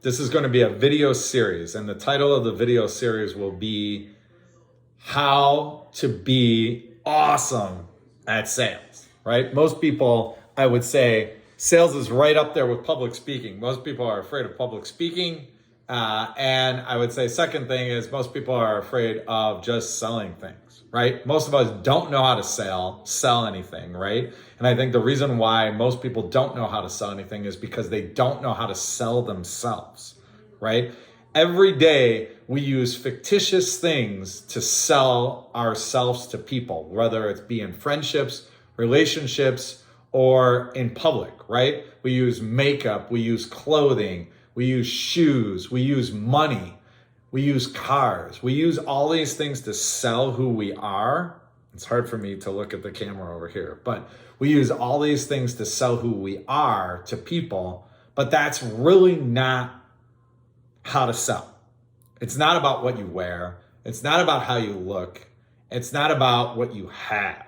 This is going to be a video series, and the title of the video series will be How to Be Awesome at Sales, right? Most people, I would say, sales is right up there with public speaking. Most people are afraid of public speaking. And I would say second thing is most people are afraid of just selling things, right? Most of us don't know how to sell anything, right? And I think the reason why most people don't know how to sell anything is because they don't know how to sell themselves, right? Every day we use fictitious things to sell ourselves to people, whether it's be in friendships, relationships, or in public, right? We use makeup, we use clothing, we use shoes, we use money, we use cars. We use all these things to sell who we are. It's hard for me to look at the camera over here, but we use all these things to sell who we are to people, but that's really not how to sell. It's not about what you wear. It's not about how you look. It's not about what you have.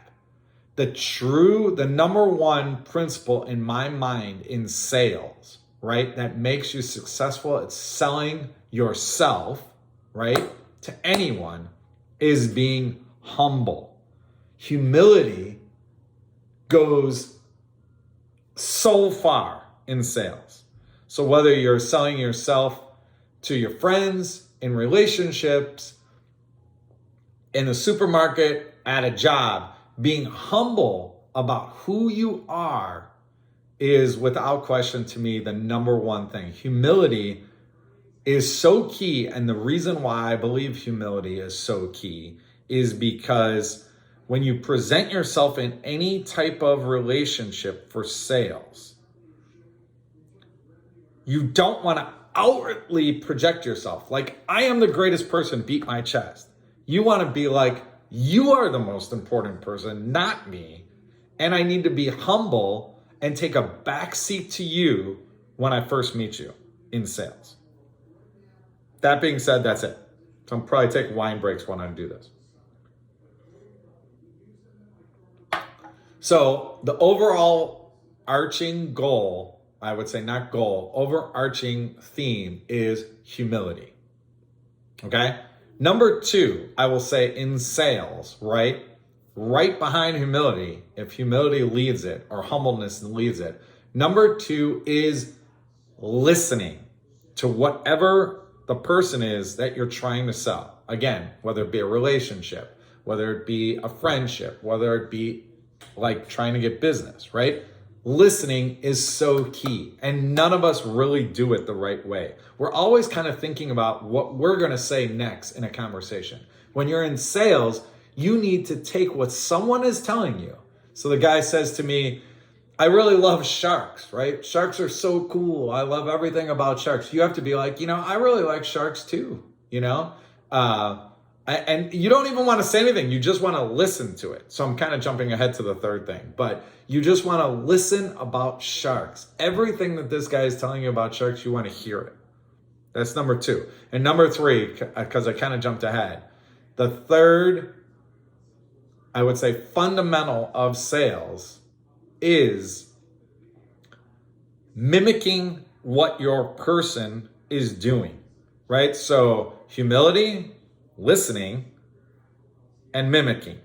The number one principle in my mind in sales, right, that makes you successful at selling yourself, right, to anyone is being humble. Humility goes so far in sales. So whether you're selling yourself to your friends, in relationships, in the supermarket, at a job, being humble about who you are is without question to me the number one thing. Humility is so key, and the reason why I believe humility is so key is because when you present yourself in any type of relationship for sales, you don't want to outwardly project yourself. Like, I am the greatest person, beat my chest. You want to be like, you are the most important person, not me. And I need to be humble and take a backseat to you when I first meet you in sales. That being said, that's it. So I'm probably taking wine breaks when I do this. So the overall arching goal, I would say not goal, overarching theme is humility. Okay? Number two, I will say in sales, right behind humility, if humility leads it or humbleness leads it, number two is listening to whatever the person is that you're trying to sell. Again, whether it be a relationship, whether it be a friendship, whether it be like trying to get business, right? Listening is so key, and none of us really do it the right way. We're always kind of thinking about what we're going to say next in a conversation. When you're in sales, you need to take what someone is telling you. So the guy says to me, I really love sharks, right? Sharks are so cool. I love everything about sharks. You have to be like, I really like sharks too, and you don't even want to say anything. You just want to listen to it. So I'm kind of jumping ahead to the third thing, but you just want to listen about sharks. Everything that this guy is telling you about sharks, you want to hear it. That's number two. And number three, because I kind of jumped ahead, the third, I would say, fundamental of sales is mimicking what your person is doing, right? So humility, listening, and mimicking.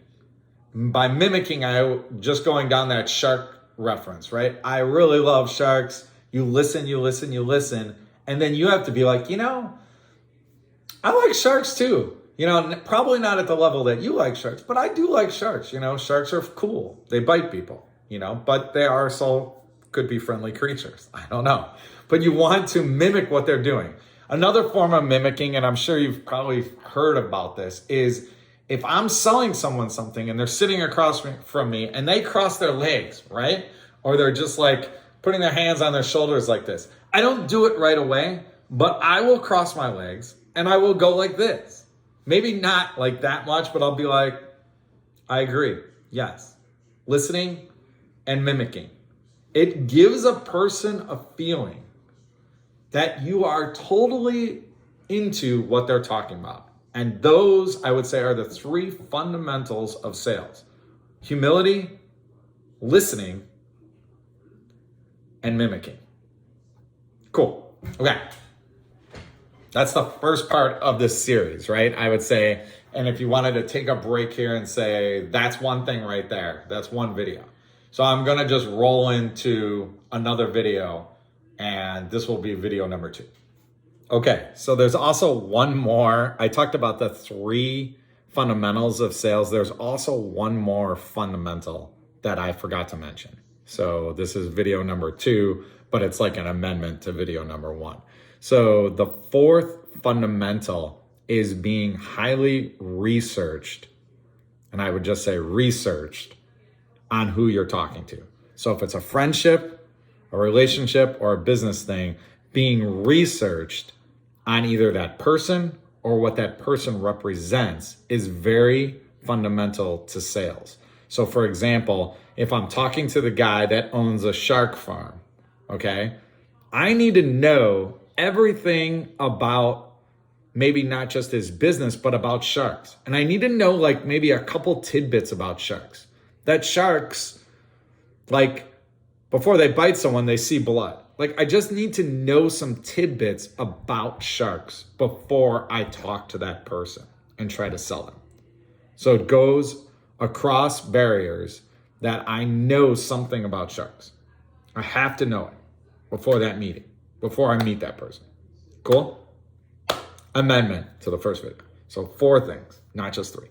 By mimicking, I just going down that shark reference, right? I really love sharks. You listen, and then you have to be like, I like sharks too. Probably not at the level that you like sharks, but I do like sharks. Sharks are cool. They bite people, but they are could be friendly creatures. I don't know. But you want to mimic what they're doing. Another form of mimicking, and I'm sure you've probably heard about this, is if I'm selling someone something and they're sitting across from me and they cross their legs, right? Or they're just like putting their hands on their shoulders like this. I don't do it right away, but I will cross my legs and I will go like this. Maybe not like that much, but I'll be like, I agree. Yes. Listening and mimicking. It gives a person a feeling that you are totally into what they're talking about. And those, I would say, are the three fundamentals of sales: humility, listening, and mimicking. Cool. Okay. That's the first part of this series, right? I would say, and if you wanted to take a break here and say, that's one thing right there, that's one video. So I'm gonna just roll into another video, and this will be video number 2. Okay, so there's also one more. I talked about the 3 fundamentals of sales. There's also one more fundamental that I forgot to mention. So this is video number 2, but it's like an amendment to video number 1. So the 4th fundamental is being highly researched, and I would just say researched, on who you're talking to. So if it's a friendship, a relationship, or a business thing, being researched on either that person or what that person represents is very fundamental to sales. So for example, if I'm talking to the guy that owns a shark farm, okay, I need to know everything about maybe not just his business, but about sharks. And I need to know like maybe a couple tidbits about sharks. That sharks, like before they bite someone, they see blood. Like I just need to know some tidbits about sharks before I talk to that person and try to sell them. So it goes across barriers that I know something about sharks. I have to know it before that meeting, before I meet that person. Cool? Amendment to the first video. So 4 things, not just 3.